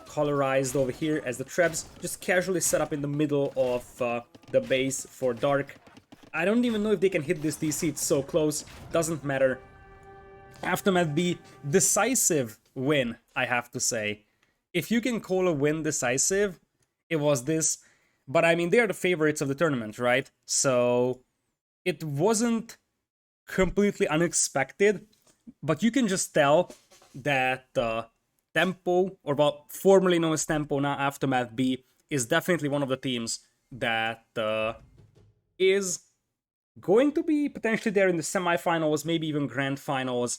colorized over here as the Trebs just casually set up in the middle of the base for Dark. I don't even know if they can hit this DC, it's so close, doesn't matter. Aftermath B, decisive win, I have to say. If you can call a win decisive, it was this. But I mean, they are the favorites of the tournament, right? So it wasn't completely unexpected, but you can just tell that Tempo, or well, formerly known as Tempo, now Aftermath B, is definitely one of the teams that is going to be potentially there in the semifinals, maybe even grand finals.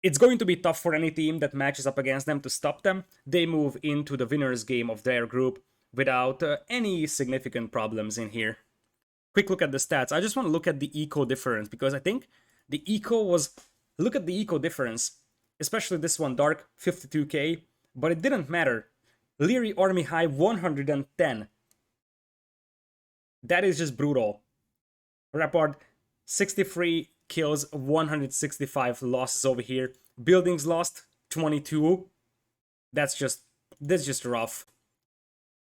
It's going to be tough for any team that matches up against them to stop them. They move into the winner's game of their group without any significant problems in here. Quick look at the stats. I just want to look at the eco difference, because I think the eco was... Look at the eco difference. Especially this one, Dark, 52k. But it didn't matter. Liereyy army high, 110. That is just brutal. Repard, 63 kills, 165 losses over here. Buildings lost, 22. That's just rough.